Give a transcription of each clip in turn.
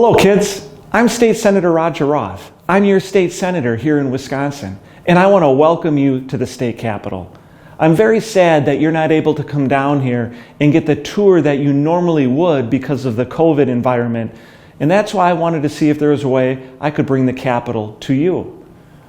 Hello kids, I'm State Senator Roger Roth. I'm your state senator here in Wisconsin, and I want to welcome you to the state capitol. I'm very sad that you're not able to come down here and get the tour that you normally would because of the COVID environment, and that's why I wanted to see if there was a way I could bring the capitol to you.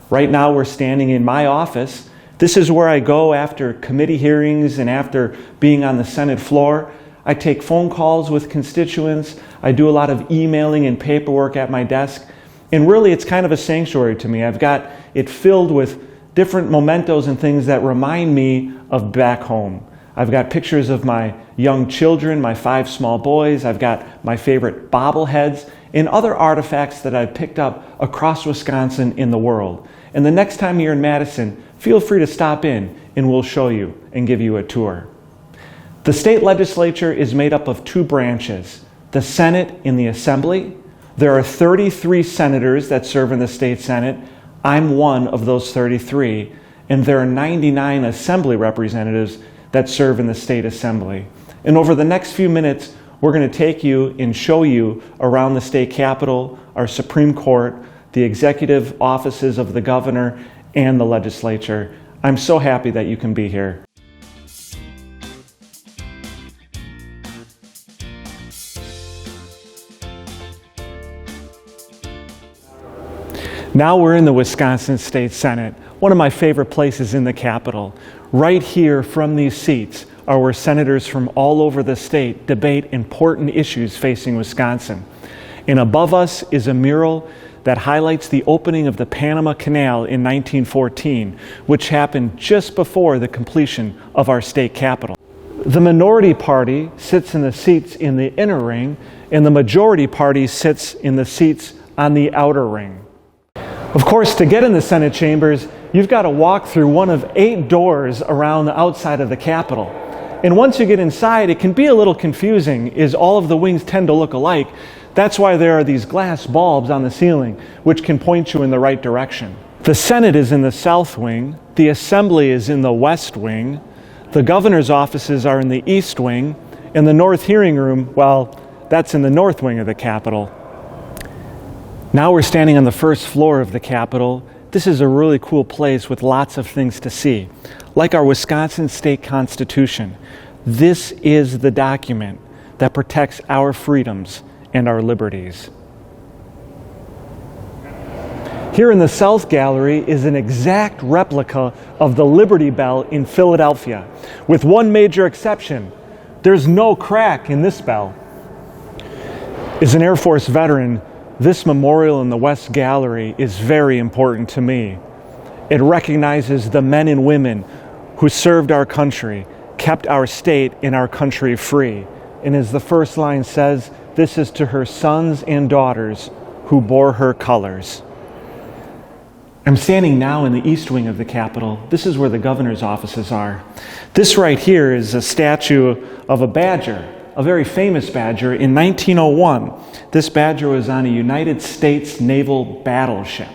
Right now we're standing in my office. This is where I go after committee hearings and after being on the Senate floor. I take phone calls with constituents. I do a lot of emailing and paperwork at my desk. And really, it's kind of a sanctuary to me. I've got it filled with different mementos and things that remind me of back home. I've got pictures of my young children, my 5 small boys. I've got my favorite bobbleheads and other artifacts that I've picked up across Wisconsin in the world. And the next time you're in Madison, feel free to stop in and we'll show you and give you a tour. The state legislature is made up of 2 branches, the Senate and the Assembly. There are 33 senators that serve in the state Senate. I'm one of those 33, and there are 99 Assembly representatives that serve in the state Assembly. And over the next few minutes, we're going to take you and show you around the state capitol, our Supreme Court, the executive offices of the governor, and the legislature. I'm so happy that you can be here. Now we're in the Wisconsin State Senate, one of my favorite places in the Capitol. Right here from these seats are where senators from all over the state debate important issues facing Wisconsin. And above us is a mural that highlights the opening of the Panama Canal in 1914, which happened just before the completion of our state capitol. The minority party sits in the seats in the inner ring, and the majority party sits in the seats on the outer ring. Of course, to get in the Senate chambers, you've got to walk through one of 8 doors around the outside of the Capitol. And once you get inside, it can be a little confusing, as all of the wings tend to look alike. That's why there are these glass bulbs on the ceiling, which can point you in the right direction. The Senate is in the south wing, the Assembly is in the west wing, the governor's offices are in the east wing, and the North Hearing Room, well, that's in the north wing of the Capitol. Now we're standing on the first floor of the Capitol. This is a really cool place with lots of things to see. Like our Wisconsin State Constitution, this is the document that protects our freedoms and our liberties. Here in the South Gallery is an exact replica of the Liberty Bell in Philadelphia, with one major exception. There's no crack in this bell. As an Air Force veteran, this memorial in the West Gallery is very important to me. It recognizes the men and women who served our country, kept our state and our country free. And as the first line says, this is to her sons and daughters who bore her colors. I'm standing now in the east wing of the Capitol. This is where the governor's offices are. This right here is a statue of a badger, a very famous badger. In 1901, this badger was on a United States naval battleship.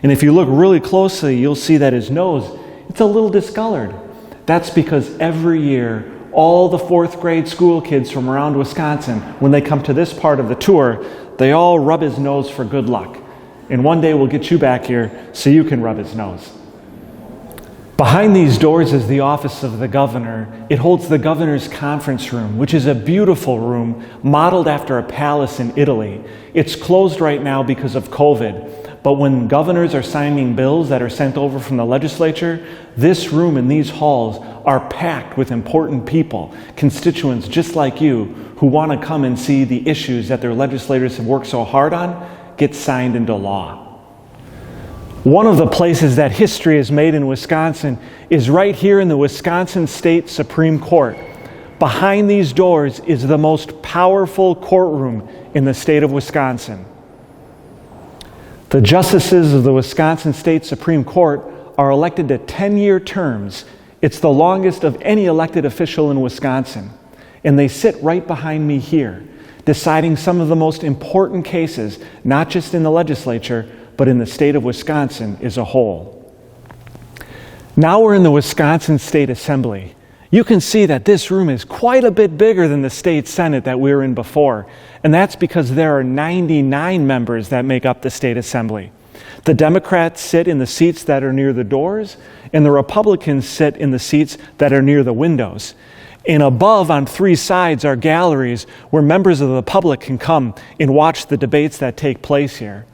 And if you look really closely, you'll see that his nose, it's a little discolored. That's because every year, all the 4th grade school kids from around Wisconsin, when they come to this part of the tour, they all rub his nose for good luck. And one day we'll get you back here so you can rub his nose. Behind these doors is the office of the governor. It holds the governor's conference room, which is a beautiful room modeled after a palace in Italy. It's closed right now because of COVID, but when governors are signing bills that are sent over from the legislature, this room and these halls are packed with important people, constituents just like you, who want to come and see the issues that their legislators have worked so hard on get signed into law. One of the places that history is made in Wisconsin is right here in the Wisconsin State Supreme Court. Behind these doors is the most powerful courtroom in the state of Wisconsin. The justices of the Wisconsin State Supreme Court are elected to 10-year terms. It's the longest of any elected official in Wisconsin. And they sit right behind me here, deciding some of the most important cases, not just in the legislature, but in the state of Wisconsin as a whole. Now we're in the Wisconsin State Assembly. You can see that this room is quite a bit bigger than the state Senate that we were in before, and that's because there are 99 members that make up the state assembly. The Democrats sit in the seats that are near the doors, and the Republicans sit in the seats that are near the windows. And above on three sides are galleries where members of the public can come and watch the debates that take place here.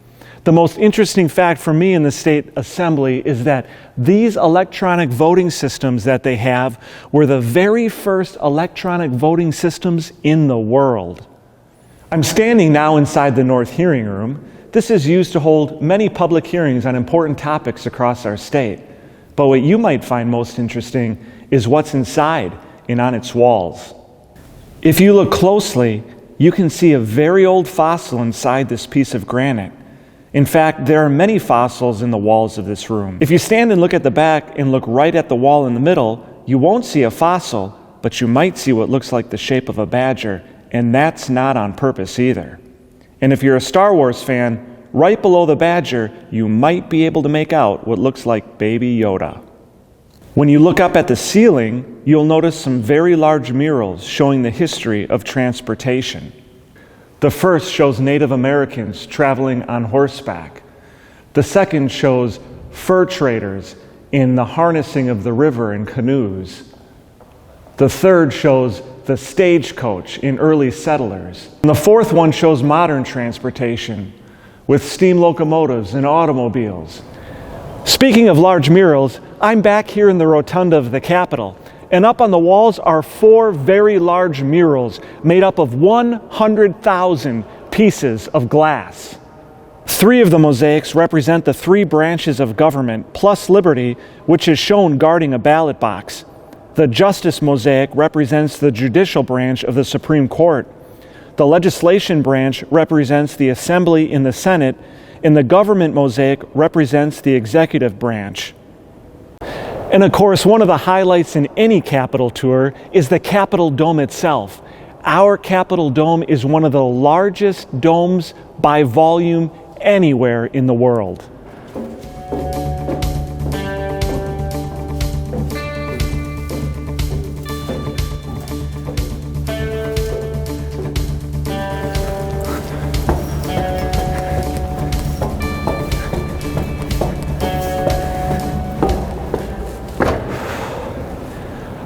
The most interesting fact for me in the state assembly is that these electronic voting systems that they have were the very first electronic voting systems in the world. I'm standing now inside the North Hearing Room. This is used to hold many public hearings on important topics across our state. But what you might find most interesting is what's inside and on its walls. If you look closely, you can see a very old fossil inside this piece of granite. In fact, there are many fossils in the walls of this room. If you stand and look at the back and look right at the wall in the middle, you won't see a fossil, but you might see what looks like the shape of a badger, and that's not on purpose either. And if you're a Star Wars fan, right below the badger, you might be able to make out what looks like Baby Yoda. When you look up at the ceiling, you'll notice some very large murals showing the history of transportation. The first shows Native Americans traveling on horseback. The second shows fur traders in the harnessing of the river in canoes. The third shows the stagecoach in early settlers. And the fourth one shows modern transportation with steam locomotives and automobiles. Speaking of large murals, I'm back here in the Rotunda of the Capitol, and up on the walls are 4 very large murals made up of 100,000 pieces of glass. 3 of the mosaics represent the 3 branches of government, plus liberty, which is shown guarding a ballot box. The Justice mosaic represents the judicial branch of the Supreme Court. The legislation branch represents the Assembly in the Senate, and the government mosaic represents the executive branch. And of course, one of the highlights in any Capitol tour is the Capitol Dome itself. Our Capitol Dome is one of the largest domes by volume anywhere in the world.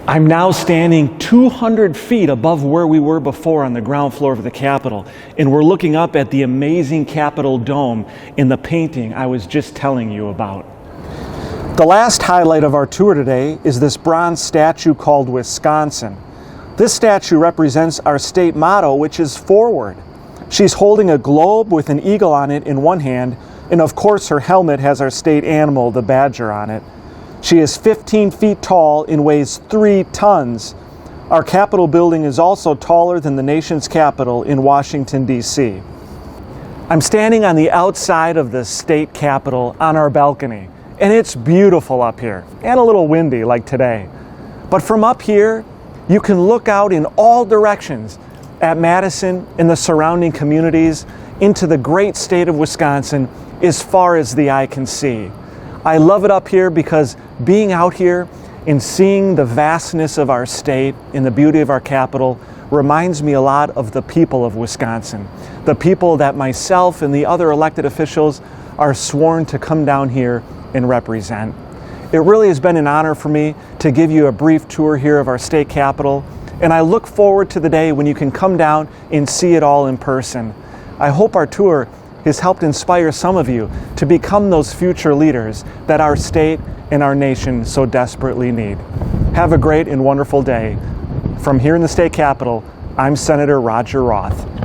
I'm now standing 200 feet above where we were before on the ground floor of the Capitol, and we're looking up at the amazing Capitol Dome in the painting I was just telling you about. The last highlight of our tour today is this bronze statue called Wisconsin. This statue represents our state motto, which is forward. She's holding a globe with an eagle on it in one hand, and of course her helmet has our state animal, the badger, on it. She is 15 feet tall and weighs 3 tons. Our Capitol building is also taller than the nation's capital in Washington, D.C. I'm standing on the outside of the state capitol on our balcony, and it's beautiful up here, and a little windy like today. But from up here, you can look out in all directions at Madison and the surrounding communities into the great state of Wisconsin as far as the eye can see. I love it up here because being out here and seeing the vastness of our state and the beauty of our capital reminds me a lot of the people of Wisconsin, the people that myself and the other elected officials are sworn to come down here and represent. It really has been an honor for me to give you a brief tour here of our state capitol, and I look forward to the day when you can come down and see it all in person. I hope our tour has helped inspire some of you to become those future leaders that our state and our nation so desperately need. Have a great and wonderful day. From here in the state capitol, I'm Senator Roger Roth.